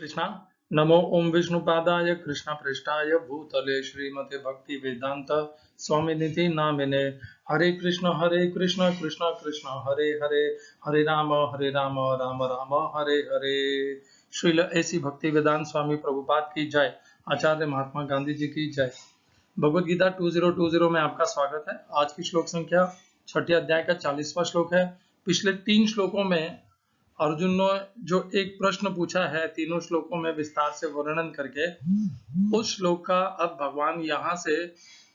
कृष्णा। नमो ओम विष्णुपादाय कृष्ण पृष्ठाय भूतले श्रीमते भक्ति वेदांत स्वामी निधि नामिने। हरे कृष्ण कृष्ण कृष्ण हरे हरे, हरे राम राम राम हरे हरे। श्रील ऐसी भक्ति वेदांत स्वामी प्रभुपाद की जय। आचार्य महात्मा गांधी जी की जय। भगवद गीता 2020 में आपका स्वागत है। आज की श्लोक संख्या 6 अध्याय का 40वां श्लोक है। पिछले 3 श्लोकों में अर्जुन ने जो एक प्रश्न पूछा है, तीनों श्लोकों में विस्तार से वर्णन करके, उस श्लोक का अब भगवान यहाँ से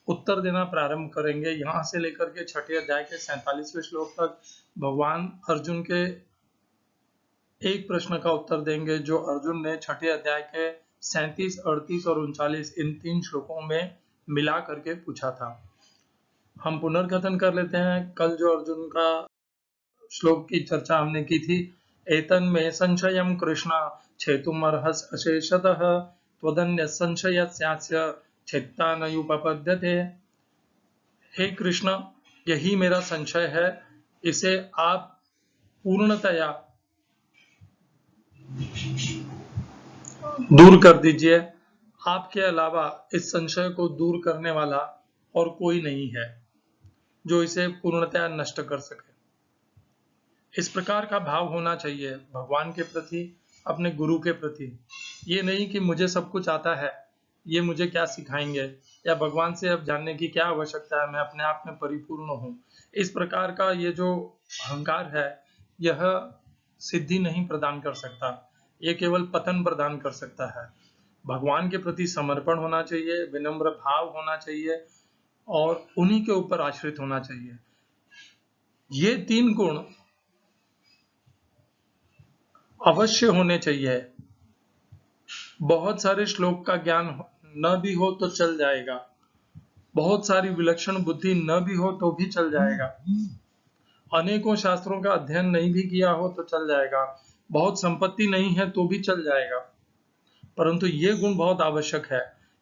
उत्तर देना प्रारंभ करेंगे। यहाँ से लेकर के 6 अध्याय के 47वें श्लोक तक भगवान अर्जुन के एक प्रश्न का उत्तर देंगे जो अर्जुन ने 6 अध्याय के 37, 38 और 39 इन 3 श्लोकों में मिला करके पूछा था। हम पुनर्कथन कर लेते हैं। कल जो अर्जुन का श्लोक की चर्चा हमने की थी, एतन्मे संशयं कृष्ण छेतुमर्हस् अशेषतः त्वदन्य संशयस्यास्य छेत्ता न युपपद्यते। हे कृष्ण, यही मेरा संशय है, इसे आप पूर्णतया दूर कर दीजिए। आपके अलावा इस संशय को दूर करने वाला और कोई नहीं है जो इसे पूर्णतया नष्ट कर सके। इस प्रकार का भाव होना चाहिए भगवान के प्रति, अपने गुरु के प्रति। ये नहीं कि मुझे सब कुछ आता है, ये मुझे क्या सिखाएंगे, या भगवान से अब जानने की क्या आवश्यकता है, मैं अपने आप में परिपूर्ण हूँ। इस प्रकार का ये जो अहंकार है, यह सिद्धि नहीं प्रदान कर सकता, ये केवल पतन प्रदान कर सकता है। भगवान के प्रति समर्पण होना चाहिए, विनम्र भाव होना चाहिए और उन्हीं के ऊपर आश्रित होना चाहिए। ये 3 गुण अवश्य होने चाहिए। बहुत सारे श्लोक का ज्ञान न भी हो तो चल जाएगा, बहुत सारी विलक्षण बुद्धि न भी हो तो भी चल जाएगा, अनेकों शास्त्रों का अध्ययन नहीं भी किया हो तो चल जाएगा, बहुत संपत्ति नहीं है तो भी चल जाएगा, परंतु ये गुण बहुत आवश्यक है।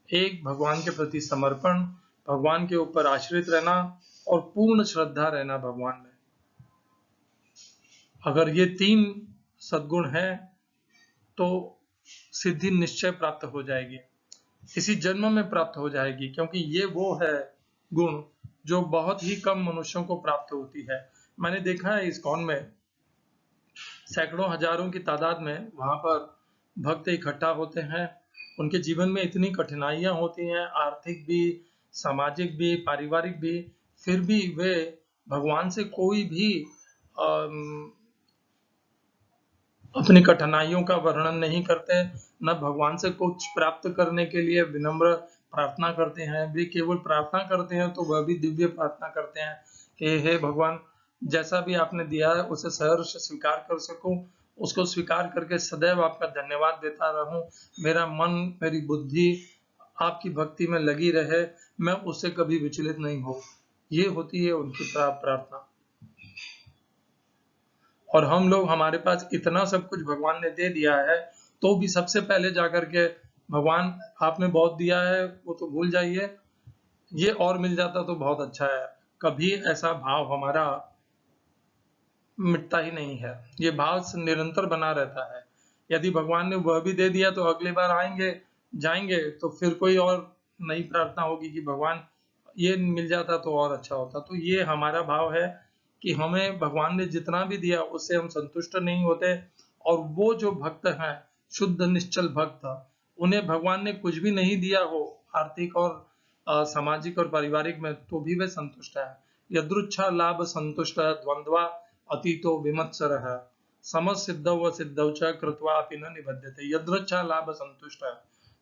एक, भगवान के प्रति समर्पण, भगवान के ऊपर आश्रित रहना और पूर्ण श्रद्धा रहना भगवान में। अगर ये 3 सद्गुण है तो सिद्धि निश्चय प्राप्त हो जाएगी, इसी जन्म में प्राप्त हो जाएगी, क्योंकि ये वो है गुण जो बहुत ही कम मनुष्यों को प्राप्त होती है। मैंने देखा है इस्कॉन में सैकड़ों हजारों की तादाद में वहां पर भक्त इकट्ठा होते हैं। उनके जीवन में इतनी कठिनाइयां होती हैं, आर्थिक भी, सामाजिक भी, पारिवारिक भी, फिर भी वे भगवान से कोई भी अपनी कठिनाइयों का वर्णन नहीं करते, न भगवान से कुछ प्राप्त करने के लिए विनम्र प्रार्थना करते हैं। वे केवल प्रार्थना करते हैं तो वह भी दिव्य प्रार्थना करते हैं कि हे भगवान, जैसा भी आपने दिया है उसे सहर्ष स्वीकार कर सकूं, उसको स्वीकार करके सदैव आपका धन्यवाद देता रहूं, मेरा मन, मेरी बुद्धि आपकी भक्ति में लगी रहे, मैं उससे कभी विचलित नहीं हो। ये होती है उनकी प्रार्थना। और हम लोग, हमारे पास इतना सब कुछ भगवान ने दे दिया है तो भी सबसे पहले जाकर के भगवान आपने बहुत दिया है वो तो भूल जाइए, ये और मिल जाता तो बहुत अच्छा है। कभी ऐसा भाव हमारा मिटता ही नहीं है, ये भाव निरंतर बना रहता है। यदि भगवान ने वह भी दे दिया तो अगली बार आएंगे जाएंगे तो फिर कोई और नई प्रार्थना होगी कि भगवान ये मिल जाता तो और अच्छा होता। तो ये हमारा भाव है कि हमें भगवान ने जितना भी दिया उससे हम संतुष्ट नहीं होते, और वो जो भक्त हैं, शुद्ध निश्चल भक्त, उन्हें भगवान ने कुछ भी नहीं दिया हो आर्थिक और सामाजिक और पारिवारिक में, तो भी वे संतुष्ट है। यदृच्छा लाभ संतुष्ट द्वंद्वा अतीतो विमत्सरः समसिद्धौ व सिद्धौ च कृत्वा अपि न निबध्यते। यदृच्छा लाभ संतुष्ट,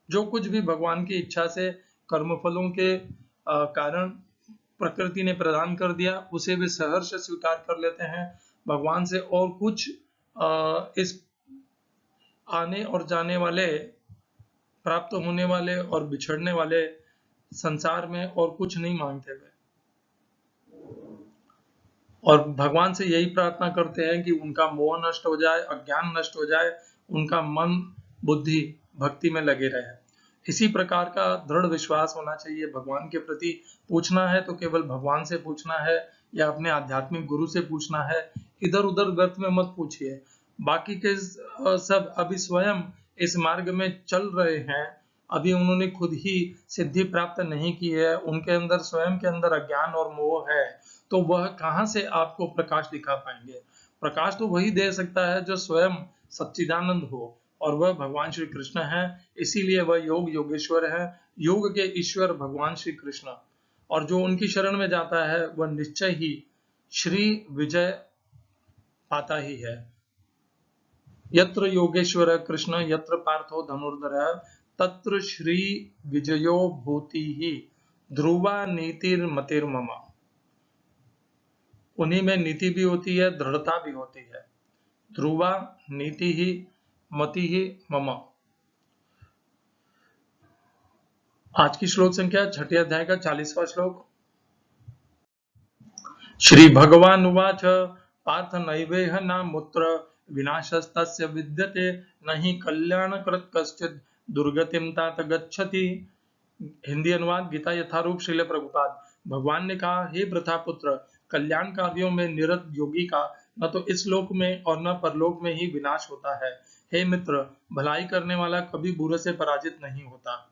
जो कुछ भी भगवान की इच्छा से कर्मफलों के कारण प्रकृति ने प्रदान कर दिया उसे वे सहर्ष स्वीकार कर लेते हैं। भगवान से और कुछ इस आने और जाने वाले, प्राप्त होने वाले और बिछड़ने वाले संसार में और कुछ नहीं मांगते वे, और भगवान से यही प्रार्थना करते हैं कि उनका मोह नष्ट हो जाए, अज्ञान नष्ट हो जाए, उनका मन बुद्धि भक्ति में लगे रहे। इसी प्रकार का दृढ़ विश्वास होना चाहिए भगवान के प्रति। पूछना है तो केवल भगवान से पूछना है या अपने आध्यात्मिक गुरु से पूछना है, इधर उधर व्यर्थ में मत पूछिए। बाकी के सब अभी स्वयं इस मार्ग में चल रहे हैं, अभी उन्होंने खुद ही सिद्धि प्राप्त नहीं की है, उनके अंदर स्वयं के अंदर अज्ञान और मोह है, तो वह कहां से आपको प्रकाश दिखा पाएंगे? प्रकाश तो वही दे सकता है जो स्वयं सच्चिदानंद हो, और वह भगवान श्री कृष्ण है। इसीलिए वह योग योगेश्वर है, योग के ईश्वर भगवान श्री कृष्ण। और जो उनकी शरण में जाता है वह निश्चय ही श्री विजय पाता ही है। यत्र योगेश्वर कृष्ण यत्र पार्थो धनुर्धर तत्र श्री विजयो भूति ही ध्रुवा नीतिर्मतिर्मम। उन्हीं में नीति भी होती है, दृढ़ता भी होती है। ध्रुवा नीति ही मति ही मम। आज की श्लोक संख्या 6 अध्याय का 40वां श्लोक। श्री भगवान उवाच पार्थ नैवेह नामुत्र विनाशस्तस्य विद्यते नहि कल्याणकृत कश्चित् दुर्गतिं तात गच्छति। हिंदी अनुवाद गीता यथारूप श्रील प्रभुपाद। भगवान ने कहा, हे वृथा पुत्र, कल्याण कार्यों में निरत योगी का न तो इस लोक में और न परलोक में ही विनाश होता है। हे मित्र, भलाई करने वाला कभी बुरे से पराजित नहीं होता।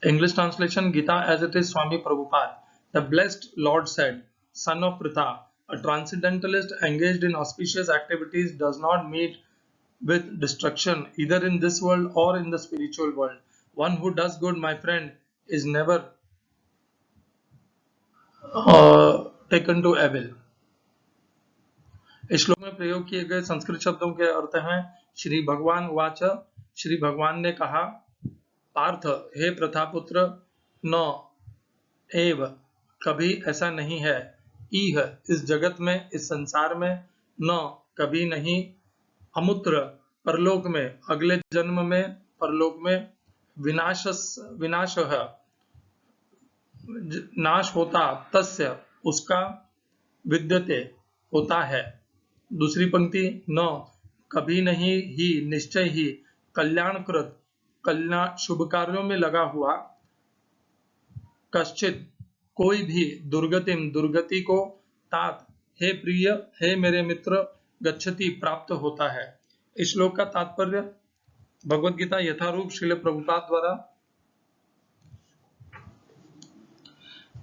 English translation Gita as it is Swami Prabhupada. The blessed Lord said, son of Pritha, a transcendentalist engaged in auspicious activities does not meet with destruction either in this world or in the spiritual world. One who does good, my friend, is never taken to evil. इस श्लोक में प्रयोग किए गए संस्कृत शब्दों के अर्थ हैं, श्री भगवान वाच, श्री भगवान ने कहा, पार्थ, हे प्रथापुत्र, न एव, कभी ऐसा नहीं है, इह, इस जगत में, इस संसार में, न, कभी नहीं, अमुत्र, परलोक में, अगले जन्म में, परलोक में, विनाश, नाश होता, तस्य, उसका, विद्यते, होता है। दूसरी पंक्ति, न, कभी नहीं, ही, निश्चय ही, कल्याणकृत, कल्याण, शुभ कार्यों में लगा हुआ, कश्चित, कोई भी, दुर्गतिम, दुर्गति को, तात, हे प्रिय, हे मेरे मित्र, गच्छति, प्राप्त होता है। इस श्लोक का तात्पर्य भगवद गीता यथारूप श्रील प्रभुपाद द्वारा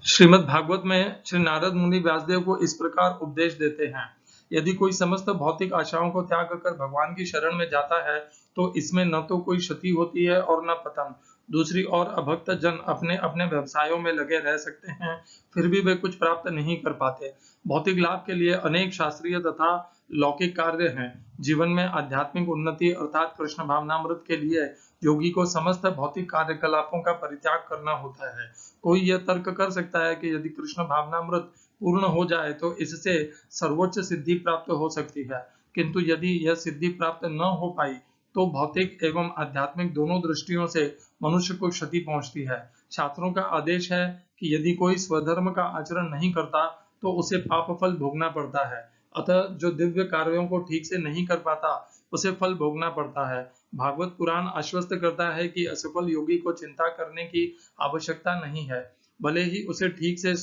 श्रीमद् भागवत में श्री नारद मुनि व्यासदेव को इस प्रकार उपदेश देते हैं, यदि कोई समस्त भौतिक आशाओं को त्याग कर भगवान की शरण में जाता है तो इसमें न तो कोई क्षति होती है और न पतन। दूसरी ओर अभक्त जन अपने अपने व्यवसायों में लगे रह सकते हैं, फिर भी वे कुछ प्राप्त नहीं कर पाते। भौतिक लाभ के लिए अनेक शास्त्रीय तथा लौकिक कार्य हैं। जीवन में आध्यात्मिक उन्नति अर्थात कृष्ण भावनामृत के लिए योगी को समस्त भौतिक कार्यकलापों का परित्याग करना होता है। कोई यह तर्क कर सकता है कि यदि कृष्ण भावनामृत पूर्ण हो जाए तो इससे सर्वोच्च सिद्धि प्राप्त हो सकती है, किंतु यदि यह सिद्धि प्राप्त न हो पाई तो भौतिक एवं आध्यात्मिक दोनों दृष्टियों से मनुष्य को क्षति पहुंचती है। शास्त्रों का आदेश है कि यदि कोई स्वधर्म का आचरण नहीं करता तो उसे पाप फल भोगना पड़ता है, अतः जो दिव्य कार्यों को ठीक से नहीं कर पाता उसे फल भोगना पड़ता है। भागवत पुराण आश्वस्त करता है कि असफल योगी को चिंता करने की आवश्यकता नहीं है, भले ही उसे ठीक से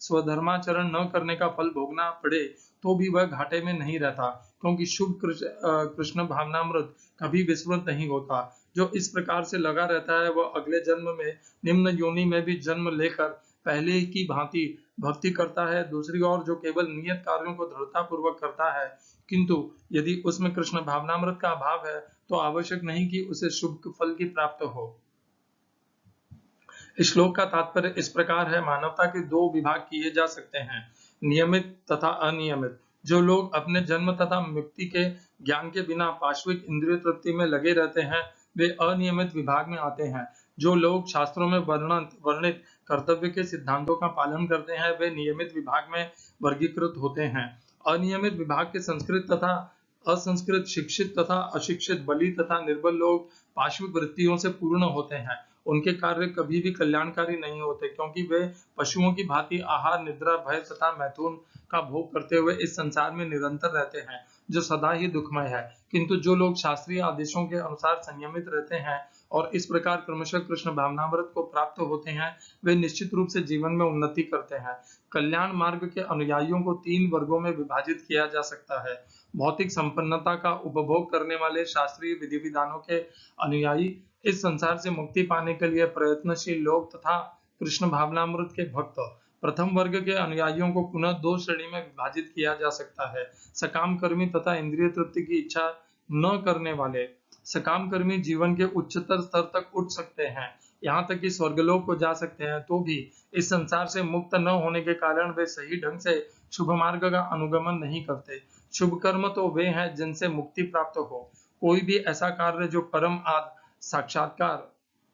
स्वधर्माचरण न करने का फल भोगना पड़े तो भी वह घाटे में नहीं रहता, क्योंकि शुभ कृष्ण भावनामृत कभी विस्मृत नहीं होता। जो इस प्रकार से लगा रहता है वह अगले जन्म में निम्न योनि में भी जन्म लेकर पहले की भांति भक्ति करता है। दूसरी ओर जो केवल नियत कार्यों को दृढ़ता पूर्वक करता है, किंतु यदि उसमें कृष्ण भावनामृत का अभाव है तो आवश्यक नहीं कि उसे शुभ फल की प्राप्त हो। इस श्लोक का तात्पर्य इस प्रकार है, मानवता के दो विभाग किए जा सकते हैं, नियमित तथा अनियमित। जो लोग अपने जन्म तथा मुक्ति के ज्ञान के बिना पाश्विक इंद्रिय तृप्ति में लगे रहते हैं वे अनियमित विभाग में आते हैं। जो लोग शास्त्रों में वर्णित कर्तव्य के सिद्धांतों का पालन करते हैं वे नियमित विभाग में वर्गीकृत होते हैं। अनियमित विभाग के संस्कृत तथा असंस्कृत, शिक्षित तथा अशिक्षित, बली तथा निर्बल लोग पाश्विक वृत्तियों से पूर्ण होते हैं। उनके कार्य कभी भी कल्याणकारी नहीं होते, क्योंकि वे पशुओं की भांति आहार, निद्रा, भय तथा मैथुन का भोग करते हुए इस संसार में निरंतर रहते हैं, जो सदा ही दुखमय है। किंतु जो लोग शास्त्रीय आदेशों के अनुसार संयमित रहते हैं और इस प्रकार क्रमशः कृष्ण भावनामृत को प्राप्त होते हैं, वे निश्चित रूप से जीवन में उन्नति करते हैं। कल्याण मार्ग के अनुयायियों को 3 वर्गों में विभाजित किया जा सकता है। भौतिक संपन्नता का उपभोग करने वाले शास्त्रीय विधि विधानों के अनुयायी, इस संसार से मुक्ति पाने के लिए प्रयत्नशील लोग तथा कृष्ण भावनामृत के भक्त। प्रथम वर्ग के अनुयायियों को पुनः 2 श्रेणी में विभाजित किया जा सकता है, सकाम कर्मी तथा इंद्रिय तृप्ति की इच्छा न करने वाले। सकाम कर्मी जीवन के उच्चतर स्तर तक उठ सकते हैं, यहाँ तक कि स्वर्गलोक को जा सकते हैं, तो भी इस संसार से मुक्त न होने के कारण वे सही ढंग से शुभ मार्ग का अनुगमन नहीं करते। शुभ कर्म तो वे हैं जिनसे मुक्ति प्राप्त हो। कोई भी ऐसा कार्य जो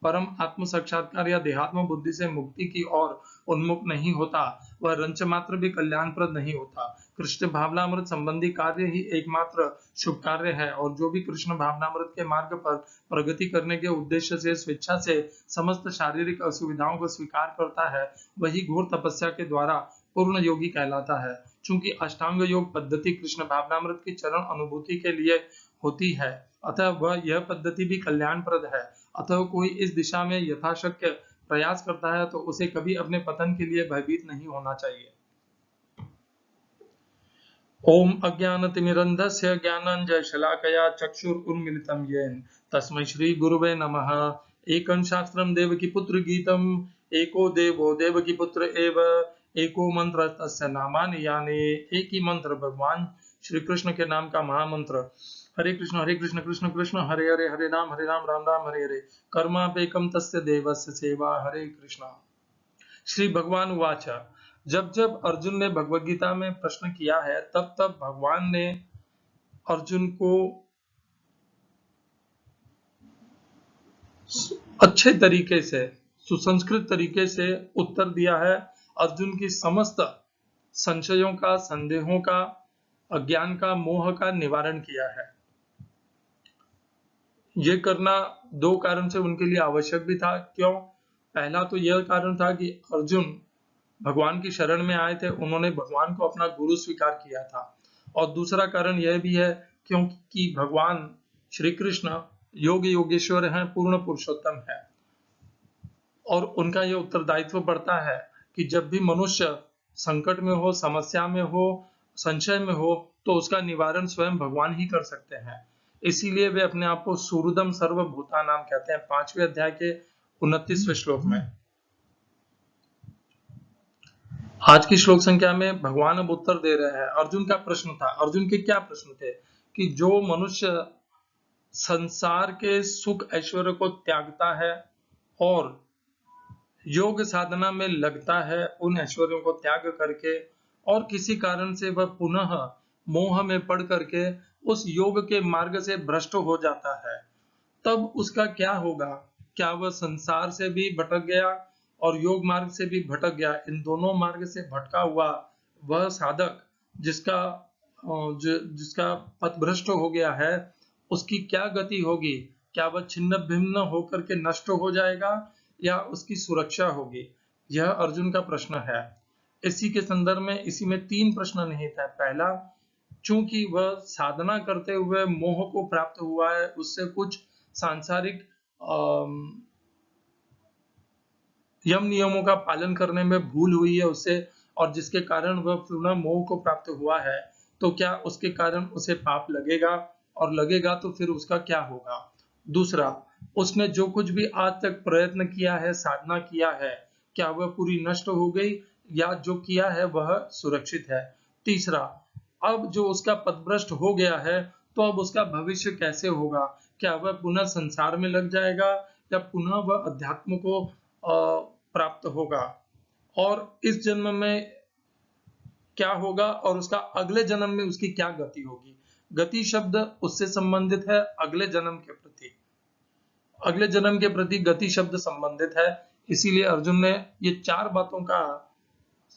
परम आत्म साक्षात्कार या देहात्म बुद्धि से मुक्ति की ओर उन्मुख नहीं होता, वह रंच मात्र भी कल्याणप्रद नहीं होता। कृष्ण भावनामृत संबंधी कार्य ही एकमात्र शुभ कार्य है, और जो भी कृष्ण भावनामृत के मार्ग पर प्रगति करने के उद्देश्य से स्वेच्छा से समस्त शारीरिक असुविधाओं को स्वीकार करता है, वही घोर तपस्या के द्वारा पूर्ण योगी कहलाता है। चूंकि अष्टांग योग पद्धति कृष्ण भावनामृत की चरण अनुभूति के लिए होती है, अतः वह यह पद्धति भी कल्याणप्रद है। अतः कोई इस दिशा में यथाशक्य प्रयास करता है तो उसे कभी अपने पतन के लिए भयभीत नहीं होना चाहिए। ओम अज्ञानतिमिरन्धस्य ज्ञानाञ्जनशलाकया चक्षुरुन्मीलितं येन तस्मै श्री गुरुवे नमः। एकं शास्त्रं देवकीपुत्र गीतम्, एको देवो देवकीपुत्र एव, एको मंत्र तस्य नामानि यानि। एक ही मंत्र भगवान श्री कृष्ण के नाम का महामंत्र। हरे कृष्ण कृष्ण कृष्ण हरे हरे, हरे राम राम राम हरे हरे, कर्मापेकम तस्य देवस्य सेवा। हरे कृष्ण। श्री भगवान उवाच। जब जब अर्जुन ने भगवद गीता में प्रश्न किया है, तब तब भगवान ने अर्जुन को अच्छे तरीके से, सुसंस्कृत तरीके से उत्तर दिया है। अर्जुन की समस्त संशयों का, संदेहों का, अज्ञान का, मोह का निवारण किया है। ये करना 2 कारण से उनके लिए आवश्यक भी था। क्यों? पहला तो यह कारण था कि अर्जुन भगवान की शरण में आए थे, उन्होंने भगवान को अपना गुरु स्वीकार किया था। और दूसरा कारण यह भी है क्योंकि भगवान श्री कृष्ण योग योगेश्वर हैं, पूर्ण पुरुषोत्तम है, और उनका यह उत्तरदायित्व पड़ता है कि जब भी मनुष्य संकट में हो, समस्या में हो, संशय में हो, तो उसका निवारण स्वयं भगवान ही कर सकते हैं। इसीलिए वे अपने आप को सूर्यदम सर्वभूतानाम कहते हैं, 5वें अध्याय के 29वें श्लोक में। आज की श्लोक संख्या में भगवान अब उत्तर दे रहे हैं। अर्जुन का प्रश्न था, अर्जुन के क्या प्रश्न थे कि जो मनुष्य संसार के सुख ऐश्वर्य को त्यागता है और योग साधना में लगता है, उन ऐश्वर्यों को त्याग करके, और किसी कारण से वह पुनः मोह में पड़ करके उस योग के मार्ग से भ्रष्ट हो जाता है, तब उसका क्या होगा? क्या वह संसार से भी भटक गया और योग मार्ग से भी भटक गया? इन दोनों मार्ग से भटका हुआ वह साधक जिसका पथभ्रष्ट हो गया है, उसकी क्या गति होगी? क्या वह छिन्न भिन्न होकर के नष्ट हो जाएगा या उसकी सुरक्षा होगी? यह अर्जुन का प्रश्न है। इसी के संदर्भ में इसी में 3 प्रश्न निहित है। पहला, चूंकि वह साधना करते हुए मोह को प्राप्त हुआ है, उससे कुछ सांसारिक यम नियमों का पालन करने में भूल हुई है उससे, और जिसके कारण वह पुनः मोह को प्राप्त हुआ है, तो क्या उसके कारण उसे पाप लगेगा? और लगेगा तो फिर उसका क्या होगा? दूसरा, उसने जो कुछ भी आज तक प्रयत्न किया है, साधना किया है, क्या वह पूरी नष्ट हो गई या जो किया है वह सुरक्षित है? तीसरा, अब जो उसका पथभ्रष्ट हो गया है, तो अब उसका भविष्य कैसे होगा? क्या वह पुनः संसार में लग जाएगा या पुनः वह अध्यात्म को प्राप्त होगा? और इस जन्म में क्या होगा और उसका अगले जन्म में उसकी क्या गति होगी? गति शब्द उससे संबंधित है अगले जन्म के प्रति, अगले जन्म के प्रति गति शब्द संबंधित है। इसीलिए अर्जुन ने ये 4 बातों का,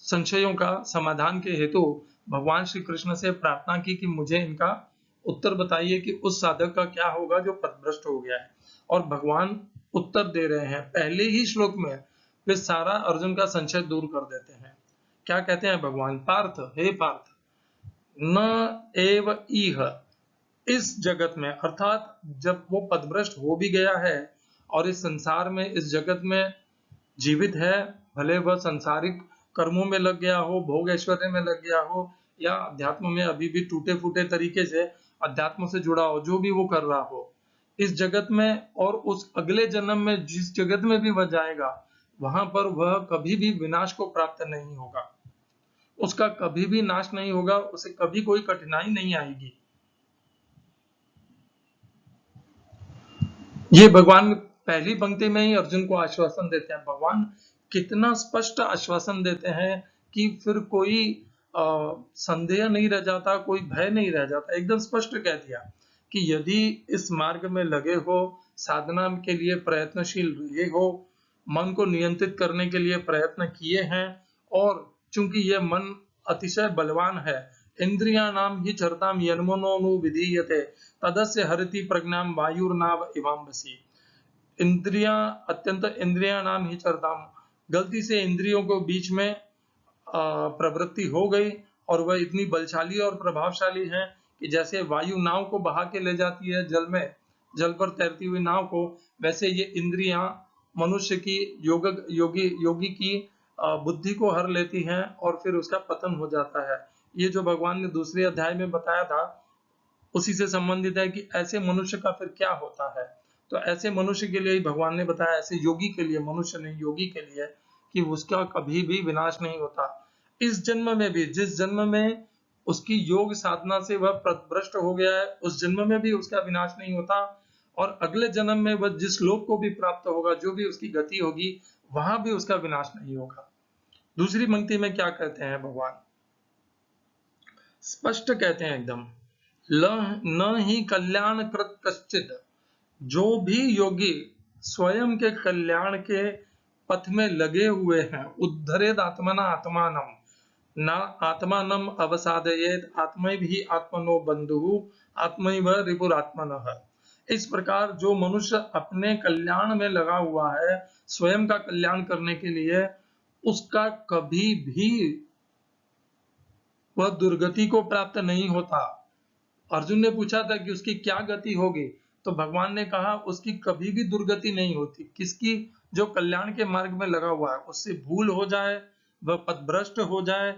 संशयों का समाधान के हेतु भगवान श्री कृष्ण से प्रार्थना की कि मुझे इनका उत्तर बताइए कि उस साधक का क्या होगा जो पथभ्रष्ट हो गया है। और भगवान उत्तर दे रहे हैं। पहले ही श्लोक में वे सारा अर्जुन का संशय दूर कर देते हैं। क्या कहते हैं भगवान? पार्थ, हे पार्थ, न एव इह, इस जगत में, अर्थात जब वो पथभ्रष्ट हो भी गया है और इस संसार में, इस जगत में जीवित है, भले वह संसारिक कर्मों में लग गया हो, भोग ऐश्वर्य में लग गया हो, या अध्यात्म में अभी भी टूटे फूटे तरीके से अध्यात्म से जुड़ा हो, जो भी वो कर रहा हो इस जगत में, और उस अगले जन्म में जिस जगत में भी वह जाएगा, वहां पर वह कभी भी विनाश को प्राप्त नहीं होगा, उसका कभी भी नाश नहीं होगा, उसे कभी कोई कठिनाई नहीं आएगी। ये भगवान पहली पंक्ति में ही अर्जुन को आश्वासन देते हैं। भगवान कितना स्पष्ट आश्वासन देते हैं कि फिर कोई संदेह नहीं रह जाता, कोई भय नहीं रह जाता। एकदम स्पष्ट कह दिया कि यदि इस मार्ग में लगे हो, साधना के लिए प्रयत्नशील रहे हो, मन को नियंत्रित करने के लिए प्रयत्न किए हैं, और चूंकि यह मन अतिशय बलवान है, इंद्रियाणाम हि चरताम यन्मनोनु विधीयते तदस्य हरति प्रज्ञाम वायुर्नाव इवाम्बसी। इंद्रियां अत्यंत इंद्रियाणाम हि चरताम, गलती से इंद्रियों को बीच में प्रवृत्ति हो गई और वह इतनी बलशाली और प्रभावशाली है कि जैसे वायु नाव को बहा के ले जाती है जल में, जल पर तैरती हुई नाव को, वैसे ये इंद्रियां मनुष्य की योगी की बुद्धि को हर लेती हैं और फिर उसका पतन हो जाता है। ये जो भगवान ने दूसरे अध्याय में बताया था उसी से संबंधित है कि ऐसे मनुष्य का फिर क्या होता है। तो ऐसे मनुष्य के लिए ही भगवान ने बताया, ऐसे योगी के लिए, मनुष्य नहीं योगी के लिए, कि उसका कभी भी विनाश नहीं होता। इस जन्म में भी, जिस जन्म में उसकी योग साधना से वह भ्रष्ट हो गया है, उस जन्म में भी उसका विनाश नहीं होता, और अगले जन्म में वह जिस लोक को भी प्राप्त होगा, जो भी उसकी गति होगी, वहां भी उसका विनाश नहीं होगा। दूसरी पंक्ति में क्या कहते हैं भगवान, स्पष्ट कहते हैं एकदम, न ही कल्याण कृत कश्चित, जो भी योगी स्वयं के कल्याण के पथ में लगे हुए हैं, उद्धरेद आत्मना आत्मानम न आत्मानम अवसादयेत आत्मैहि आत्मनो बंधु आत्मैव रिपुरात्मनः। इस प्रकार जो मनुष्य अपने कल्याण में लगा हुआ है, स्वयं का कल्याण करने के लिए, उसका कभी भी वह दुर्गति को प्राप्त नहीं होता। अर्जुन ने पूछा था कि उसकी क्या गति होगी, तो भगवान ने कहा उसकी कभी भी दुर्गति नहीं होती। किसकी? जो कल्याण के मार्ग में लगा हुआ है, उससे भूल हो जाए, वह पथभ्रष्ट हो जाए,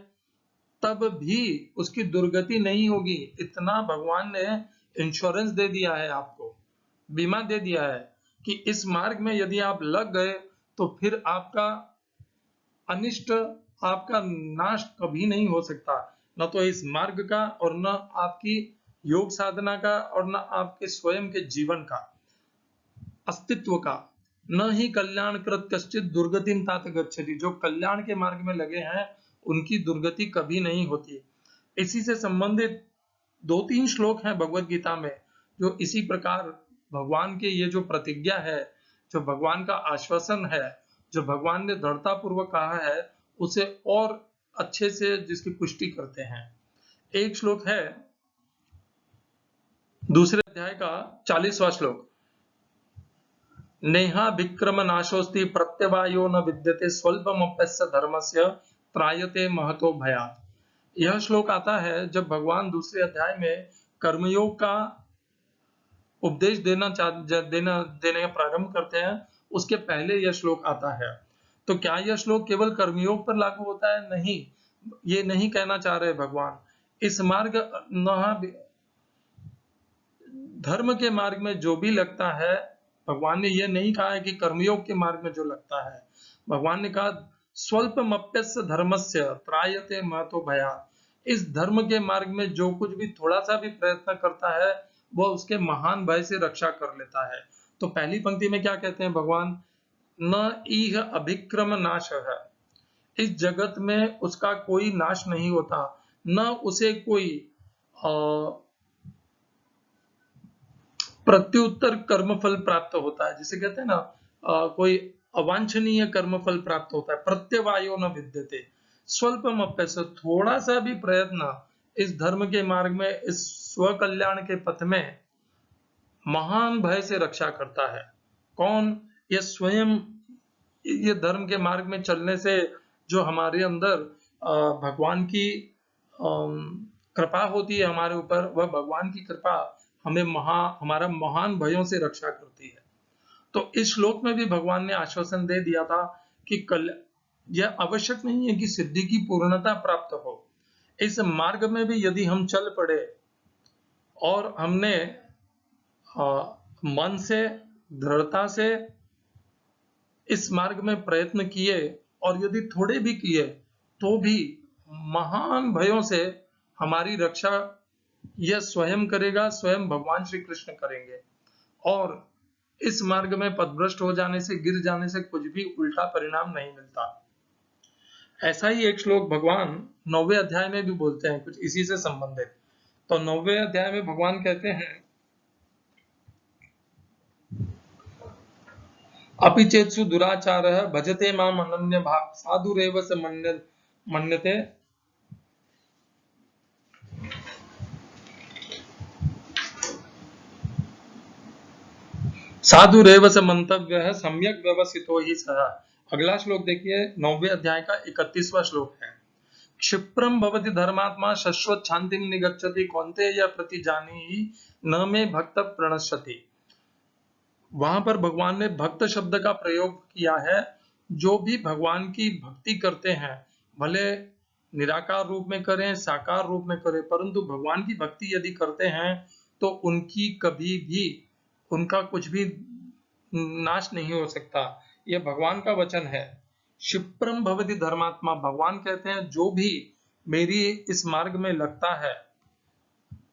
तब भी उसकी दुर्गति नहीं होगी। इतना भगवान ने इंश्योरेंस दे दिया है आपको, बीमा दे दिया है कि इस मार्ग में यदि आप लग गए तो फिर आपका अनिष्ट, आपका नाश कभी नहीं हो सकता, न तो इस मार्ग का और न आपकी योग साधना का और न आपके स्वयं के जीवन का, अस्तित्व का। न ही कल्याण कृत कश्चित दुर्गतिम तात गच्छति, जो कल्याण के मार्ग में लगे हैं उनकी दुर्गति कभी नहीं होती। इसी से संबंधित 2-3 श्लोक हैं भगवत गीता में जो इसी प्रकार भगवान के ये जो प्रतिज्ञा है, जो भगवान का आश्वासन है, जो भगवान ने दृढ़ता पूर्वक कहा है, उसे और अच्छे से जिसकी पुष्टि करते हैं। एक श्लोक है दूसरे अध्याय का 40वां श्लोक, नेहा विक्रम नाशोस्ति प्रत्यवायो न विद्यते स्वल्पमप्यस्य धर्मस्य त्रायते महतो भयात्। यह श्लोक आता है जब भगवान दूसरे अध्याय में कर्मयोग का उपदेश देने का प्रारंभ करते हैं, उसके पहले यह श्लोक आता है। तो क्या यह श्लोक केवल कर्मयोग पर लागू होता है? नहीं, ये नहीं कहना चाह रहे भगवान। इस मार्ग धर्म के मार्ग में जो भी लगता है, भगवान ने यह नहीं कहा है कि कर्मयोग के मार्ग में जो लगता है, भगवान ने कहा स्वल्पमप्यस्य धर्मस्य त्रायते महतो भयात्। इस धर्म के मार्ग में जो कुछ भी थोड़ा सा भी प्रयत्न करता है, वह उसके महान भय से रक्षा कर लेता है। तो पहली पंक्ति में क्या कहते हैं भगवान, न इह अभिक्रम नाश है, इस जगत में उसका कोई नाश नहीं होता, न उसे कोई प्रत्युत्तर कर्मफल प्राप्त होता है, जिसे कहते हैं ना कोई अवांछनीय कर्मफल प्राप्त होता है। प्रत्यवायो न विद्यते स्वल्पम अप्यस्य, थोड़ा सा भी प्रयत्न इस धर्म के मार्ग में, इस स्व कल्याण के पथ में महान भय से रक्षा करता है। कौन? ये स्वयं, ये धर्म के मार्ग में चलने से जो हमारे अंदर भगवान की कृपा होती है हमारे ऊपर, वह भगवान की कृपा हमें हमारा महान भयों से रक्षा करती है। तो इस श्लोक में भी भगवान ने आश्वासन दे दिया था कि कल यह आवश्यक नहीं है कि सिद्धि की पूर्णता प्राप्त हो, इस मार्ग में भी यदि हम चल पड़े और हमने मन से, दृढ़ता से इस मार्ग में प्रयत्न किए, और यदि थोड़े भी किए तो भी महान भयों से हमारी रक्षा यह स्वयं करेगा, स्वयं भगवान श्री कृष्ण करेंगे। और इस मार्ग में पथभ्रष्ट हो जाने से, गिर जाने से कुछ भी उल्टा परिणाम नहीं मिलता। ऐसा ही एक श्लोक भगवान 9वें अध्याय में भी बोलते हैं, कुछ इसी से संबंधित। तो 9वें अध्याय में भगवान कहते हैं, अपि चेत्सु दुराचारः भजते माम अनन्य भाग साधुरेव स मन्यते साधुरेव स मंतव्यः सम्यक व्यवसितो हि सः। अगला श्लोक देखिए, 9वें अध्याय का 31वां श्लोक है। क्षिप्रम भवति धर्मात्मा शश्वत शांतिम निगच्छति कौन्तेय प्रतिजानीहि न मे भक्त प्रणश्यति। वहां पर भगवान ने भक्त शब्द का प्रयोग किया है। जो भी भगवान की भक्ति करते हैं, भले निराकार रूप में करें, साकार रूप में करें, परंतु भगवान की भक्ति यदि करते हैं तो उनकी कभी भी, उनका कुछ भी नाश नहीं हो सकता। यह भगवान का वचन है। क्षिप्रम भवति धर्मात्मा, भगवान कहते हैं जो भी मेरी इस मार्ग में लगता है,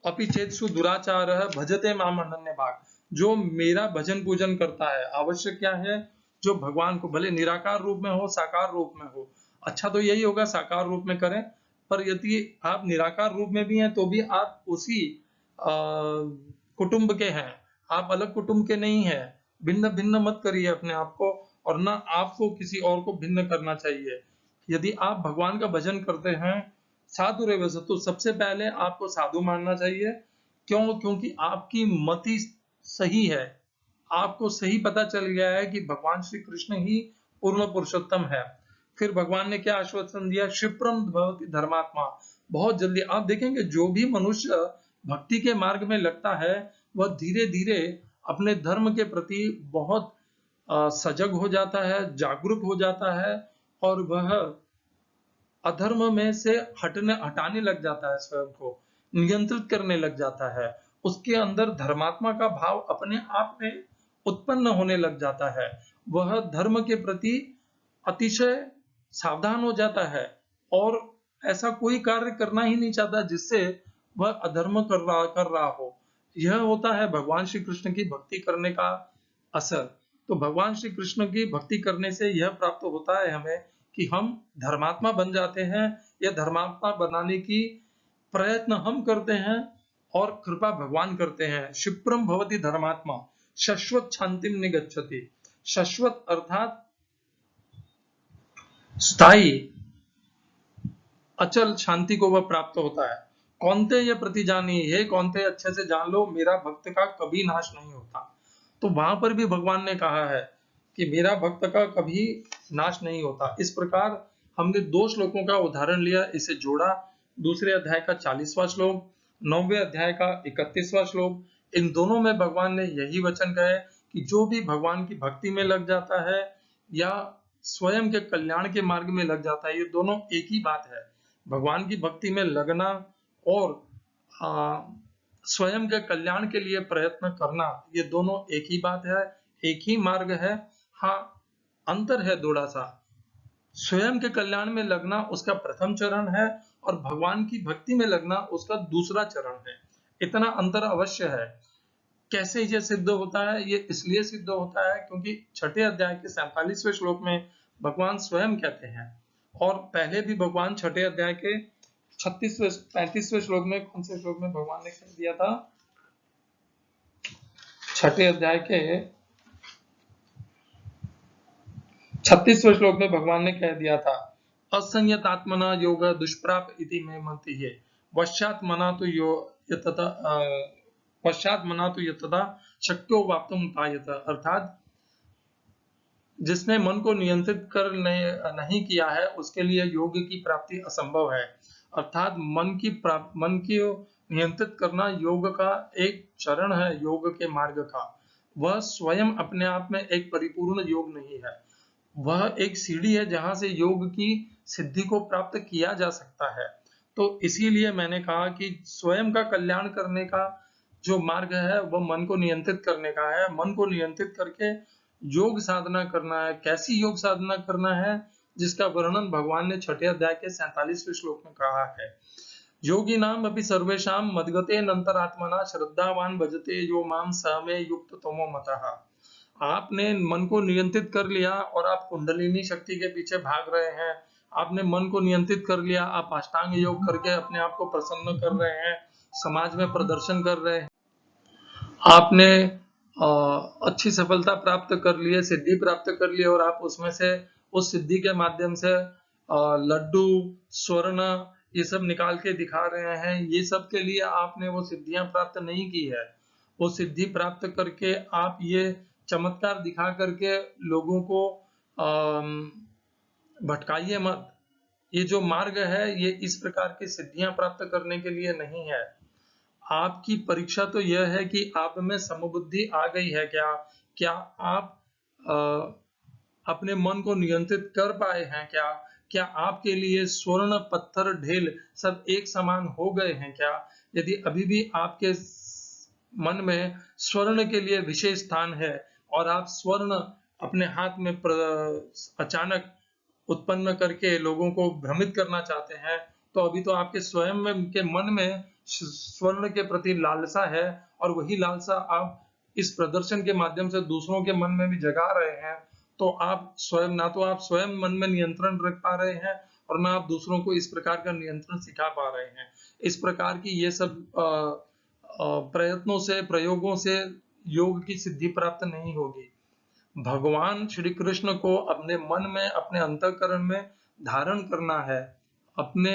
अपि चेत्सु दुराचारः भजते माम अनन्य भाग, जो मेरा भजन पूजन करता है। आवश्यक क्या है? जो भगवान को, भले निराकार रूप में हो, साकार रूप में हो, अच्छा तो यही होगा साकार रूप में करें, पर यदि आप निराकार रूप में भी हैं तो भी आप उसी कुटुंब के हैं, आप अलग कुटुंब के नहीं हैं। भिन्न भिन्न मत करिए अपने आप को, और ना आपको किसी और को भिन्न करना चाहिए। यदि आप भगवान का भजन करते हैं, साधु रेव, तो सबसे पहले आपको साधु मानना चाहिए। क्यों? क्योंकि आपकी मति सही है, आपको सही पता चल गया है कि भगवान श्री कृष्ण ही पूर्ण पुरुषोत्तम है। फिर भगवान ने क्या आश्वासन दिया? क्षिप्रम भवति धर्मात्मा, बहुत जल्दी आप देखेंगे जो भी मनुष्य भक्ति के मार्ग में लगता है वह धीरे धीरे अपने धर्म के प्रति बहुत सजग हो जाता है, जागरूक हो जाता है, और वह अधर्म में से हटाने लग जाता है, स्वयं को नियंत्रित करने लग जाता है। उसके अंदर धर्मात्मा का भाव अपने आप में उत्पन्न होने लग जाता है। वह धर्म के प्रति अतिशय सावधान हो जाता है और ऐसा कोई कार्य करना ही नहीं चाहता जिससे वह अधर्म कर रहा हो। यह होता है भगवान श्री कृष्ण की भक्ति करने का असर। तो भगवान श्री कृष्ण की भक्ति करने से यह प्राप्त होता है हमें कि हम धर्मात्मा बन जाते हैं। यह धर्मात्मा बनाने की प्रयत्न हम करते हैं और कृपा भगवान करते हैं। क्षिप्रम भवति धर्मात्मा शाश्वत शांतिम निगच्छति। शाश्वत अर्थात स्थायी अचल शांति को वह प्राप्त होता है। कौनते ये प्रतिजानी, हे कौनते अच्छे से जान लो, मेरा भक्त का कभी नाश नहीं होता। तो वहां पर भी भगवान ने कहा है कि मेरा भक्त का कभी नाश नहीं होता। इस प्रकार हमने दो श्लोकों का उदाहरण लिया, इसे जोड़ा। दूसरे अध्याय का 40वां श्लोक, 9वें अध्याय का 31वां श्लोक, इन दोनों में भगवान ने यही वचन कहे कि जो भी भगवान की भक्ति में लग जाता है या स्वयं के कल्याण के मार्ग में लग जाता है, ये दोनों एक ही बात है। भगवान की भक्ति में लगना और स्वयं के कल्याण के लिए प्रयत्न करना, ये दोनों एक ही बात है, एक ही मार्ग है। हाँ, अंतर है थोड़ा सा। स्वयं के कल्याण में लगना उसका प्रथम चरण है और भगवान की भक्ति में लगना उसका दूसरा चरण है। इतना अंतर अवश्य है। कैसे यह सिद्ध होता है? ये इसलिए सिद्ध होता है क्योंकि छठे अध्याय के 47वें श्लोक में भगवान स्वयं कहते हैं, और पहले भी भगवान छठे अध्याय के 35वें श्लोक में, कौन से श्लोक में भगवान ने कह दिया था? छठे अध्याय के 36वें श्लोक में भगवान ने कह दिया था, असंयतात्मना योग दुष्प्राप इति में मति है, पश्चात मना तो यतदा शक्यो वाप्तुम पायत। अर्थात जिसने मन को नियंत्रित कर नहीं किया है उसके लिए योग की प्राप्ति असंभव है। अर्थात मन की नियंत्रित करना योग का एक चरण है, योग के मार्ग का। वह स्वयं अपने आप में एक परिपूर्ण योग नहीं है, वह एक सीढ़ी है जहां से योग की सिद्धि को प्राप्त किया जा सकता है। तो इसीलिए मैंने कहा कि स्वयं का कल्याण करने का जो मार्ग है वह मन को नियंत्रित करने का है। मन को नियंत्रित करके योग साधना करना है। कैसी योग साधना करना है, जिसका वर्णन भगवान ने 6 अध्याय के 47वें श्लोक में कहा है। योगी नाम अपि सर्वेशां मद्गते नंतरात्मना श्रद्धावान भजते यो माम स मे युक्त तमो मतः। आपने मन को नियंत्रित कर लिया और आप कुंडलिनी शक्ति के पीछे भाग रहे हैं। आपने मन को नियंत्रित कर लिया, आप अष्टांग योग करके अपने आप को प्रसन्न कर रहे हैं, समाज में प्रदर्शन कर रहे हैं। आपने अच्छी सफलता प्राप्त कर ली है, सिद्धि प्राप्त कर ली है, और आप उसमें से उस सिद्धि के माध्यम से लड्डू, स्वर्ण ये सब निकाल के दिखा रहे हैं। ये सब के लिए आपने वो सिद्धियां प्राप्त नहीं की है। वो सिद्धि प्राप्त करके आप ये चमत्कार दिखा करके लोगों को भटकाइए मत। ये जो मार्ग है ये इस प्रकार की सिद्धियां प्राप्त करने के लिए नहीं है। आपकी परीक्षा तो यह है कि आप में समबुद्धि आ गई है क्या? क्या आप अपने मन को नियंत्रित कर पाए हैं क्या? क्या आपके लिए स्वर्ण, पत्थर, ढेल सब एक समान हो गए हैं क्या? यदि अभी भी आपके मन में स्वर्ण के लिए विशेष स्थान है और आप स्वर्ण अपने हाथ में अचानक उत्पन्न करके लोगों को भ्रमित करना चाहते हैं, तो अभी तो आपके स्वयं में के मन में स्वर्ण के प्रति लालसा है, और वही लालसा आप इस प्रदर्शन के माध्यम से दूसरों के मन में भी जगा रहे हैं। तो आप स्वयं, ना तो आप स्वयं मन में नियंत्रण रख पा रहे हैं और ना आप दूसरों को इस प्रकार का नियंत्रण सिखा पा रहे हैं। इस प्रकार की ये सब प्रयत्नों से, प्रयोगों से योग की सिद्धि प्राप्त नहीं होगी। भगवान श्री कृष्ण को अपने मन में, अपने अंतःकरण में धारण करना है। अपने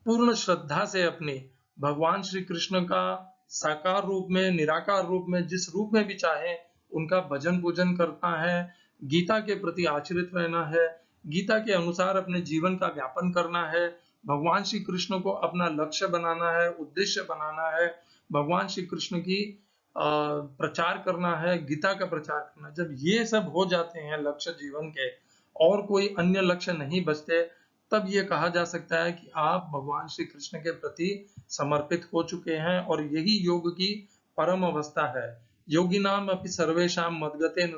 पूर्ण श्रद्धा से अपनी भगवान श्री कृष्ण का साकार रूप में, निराकार रूप में, जिस रूप में भी चाहे उनका भजन पूजन करना है। गीता के प्रति आचरित रहना है। गीता के अनुसार अपने जीवन का व्यापन करना है। भगवान श्री कृष्ण को अपना लक्ष्य बनाना है, उद्देश्य बनाना है। भगवान श्री कृष्ण की प्रचार करना है, गीता का प्रचार करना है। जब ये सब हो जाते हैं लक्ष्य जीवन के, और कोई अन्य लक्ष्य नहीं बचते, तब ये कहा जा सकता है कि आप भगवान श्री कृष्ण के प्रति समर्पित हो चुके हैं, और यही योग की परम अवस्था है। योगी नाम अपि सर्वेशाम मद्गते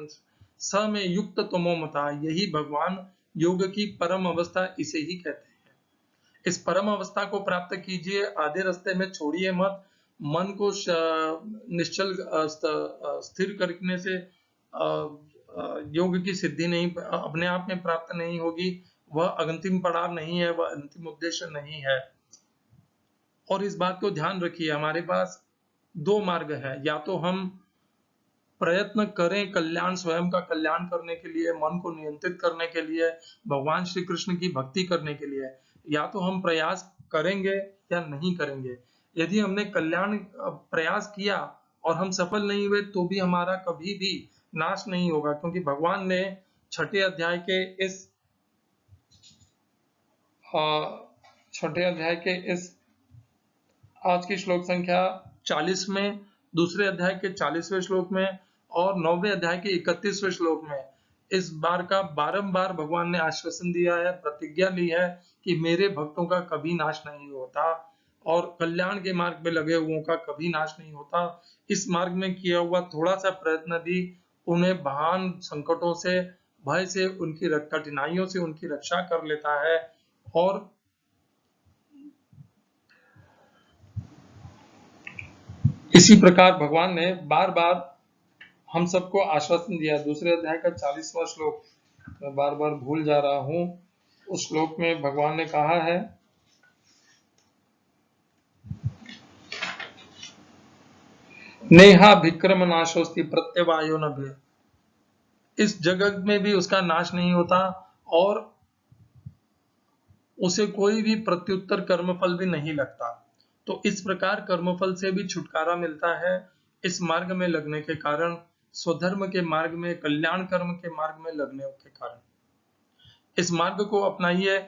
स में युक्त तमो मता। यही भगवान योग की परम अवस्था इसे ही कहते हैं। इस परम अवस्था को प्राप्त कीजिए, आधे रास्ते में छोड़िए मत। मन को निश्चल स्थिर करने से योग की सिद्धि नहीं अपने आप में प्राप्त नहीं होगी। वह अंतिम पड़ाव नहीं है, वह अंतिम उद्देश्य नहीं है। और इस बात को ध्यान रखिए, हमारे पास 2 मार्ग है। या तो हम प्रयत्न करें कल्याण, स्वयं का कल्याण करने के लिए, मन को नियंत्रित करने के लिए, भगवान श्री कृष्ण की भक्ति करने के लिए, या तो हम प्रयास करेंगे या नहीं करेंगे। यदि हमने कल्याण प्रयास किया और हम सफल नहीं हुए, तो भी हमारा कभी भी नाश नहीं होगा, क्योंकि भगवान ने 6 अध्याय के इस 6 अध्याय के इस आज की श्लोक संख्या 40 में, दूसरे अध्याय के 40वें श्लोक में और 9वें अध्याय के 31वें श्लोक में इस बार का बारंबार भगवान ने आश्वासन दिया है, प्रतिज्ञा ली है कि मेरे भक्तों का कभी नाश नहीं होता, और कल्याण के मार्ग में लगे हुओं का कभी नाश नहीं होता। इस मार्ग में किया हुआ थोड़ा सा प्रयत्न भी उन्हें महान संकटों से, भय से, उनकी कठिनाइयों से उनकी रक्षा कर लेता है। और इसी प्रकार भगवान ने बार बार हम सबको आश्वासन दिया। दूसरे अध्याय का 40वां श्लोक, मैं बार बार भूल जा रहा हूं, उस श्लोक में भगवान ने कहा है, नेहा विक्रम नाशोस्ति प्रत्यवायो न भय। इस जगत में भी उसका नाश नहीं होता और उसे कोई भी प्रत्युत्तर कर्मफल भी नहीं लगता। तो इस प्रकार कर्मफल से भी छुटकारा मिलता है इस मार्ग में लगने के कारण, स्वधर्म के मार्ग में, कल्याण कर्म के मार्ग में लगने के कारण। इस मार्ग को अपनाइए।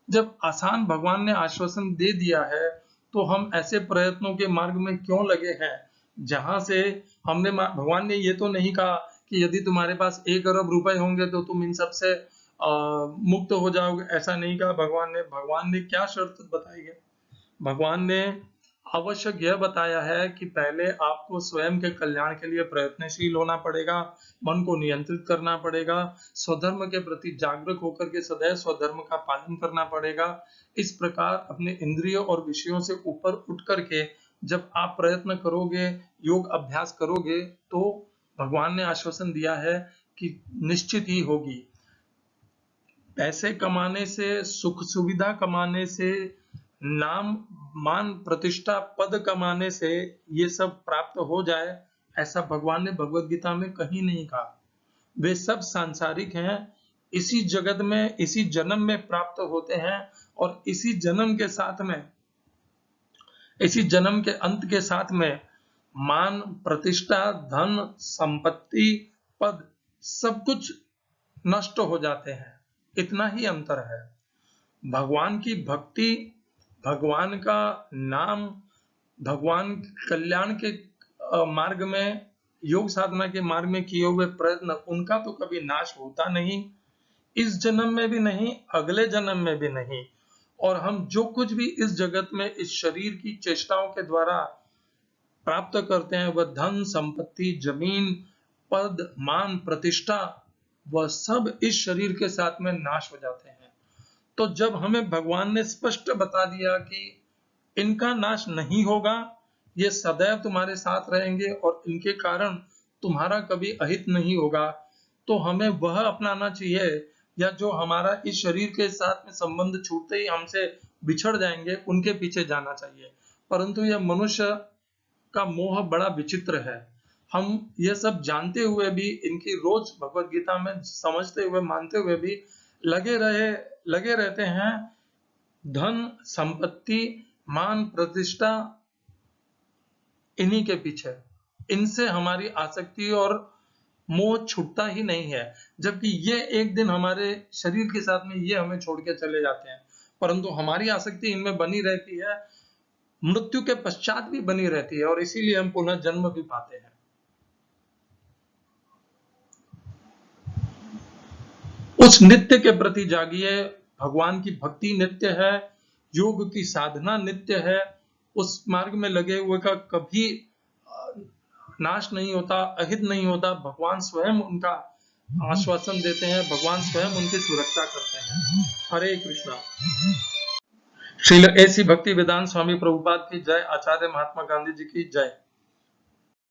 जब आसान भगवान ने आश्वासन दे दिया है, तो हम ऐसे प्रयत्नों के मार्ग में क्यों लगे हैं जहां से हमने भगवान ने ये तो नहीं कहा कि यदि तुम्हारे पास 1 अरब रुपए होंगे तो तुम इन सब से मुक्त हो जाओगे, ऐसा नहीं कहा भगवान ने क्या शर्त बताई है? भगवान ने आवश्यक यह बताया है कि पहले आपको स्वयं के कल्याण के लिए प्रयत्नशील होना पड़ेगा, मन को नियंत्रित करना पड़ेगा, स्वधर्म के प्रति जागरूक होकर के सदैव स्वधर्म का पालन करना पड़ेगा। इस प्रकार अपने इंद्रियों और विषयों से ऊपर उठ करके जब आप प्रयत्न करोगे, योग अभ्यास करोगे, तो भगवान ने आश्वासन दिया है कि निश्चित ही होगी। पैसे कमाने से, सुख सुविधा कमाने से, नाम मान प्रतिष्ठा पद कमाने से ये सब प्राप्त हो जाए, ऐसा भगवान ने भगवत गीता में कहीं नहीं कहा। वे सब सांसारिक हैं, इसी जगत में, इसी जन्म में प्राप्त होते हैं और इसी जन्म के साथ में, इसी जन्म के अंत के साथ में मान प्रतिष्ठा धन संपत्ति पद सब कुछ नष्ट हो जाते हैं। इतना ही अंतर है। भगवान की भक्ति, भगवान का नाम, भगवान कल्याण के मार्ग में, योग साधना के मार्ग में किए हुए प्रयत्न, उनका तो कभी नाश होता नहीं, इस जन्म में भी नहीं, अगले जन्म में भी नहीं। और हम जो कुछ भी इस जगत में इस शरीर की चेष्टाओं के द्वारा प्राप्त करते हैं, वह धन संपत्ति जमीन पद मान प्रतिष्ठा, वह सब इस शरीर के साथ में नाश हो जाते हैं। तो जब हमें भगवान ने स्पष्ट बता दिया कि इनका नाश नहीं होगा, ये सदैव तुम्हारे साथ रहेंगे और इनके कारण तुम्हारा कभी अहित नहीं होगा, तो हमें वह अपनाना चाहिए, या जो हमारा इस शरीर के साथ में संबंध छूटते ही हमसे बिछड़ जाएंगे, उनके पीछे जाना चाहिए। परंतु यह मनुष्य का मोह बड़ा विचित्र है। हम ये सब जानते हुए भी, इनकी रोज भगवत गीता में समझते हुए मानते हुए भी लगे रहते हैं धन संपत्ति मान प्रतिष्ठा इन्हीं के पीछे। इनसे हमारी आसक्ति और मोह छूटता ही नहीं है, जबकि ये एक दिन हमारे शरीर के साथ में ये हमें छोड़ के चले जाते हैं, परंतु हमारी आसक्ति इनमें बनी रहती है, मृत्यु के पश्चात भी बनी रहती है, और इसीलिए हम पुनः जन्म भी पाते हैं। उस नित्य के प्रति जागिए। भगवान की भक्ति नित्य है, योग की साधना नित्य है, उस मार्ग में लगे हुए का कभी नाश नहीं होता, अहित नहीं होता। भगवान स्वयं उनका आश्वासन देते हैं, भगवान स्वयं उनकी सुरक्षा करते हैं। हरे कृष्णा। श्रील ऐसी भक्ति वेदांत स्वामी प्रभुपाद की जय। आचार्य महात्मा गांधी जी की जय।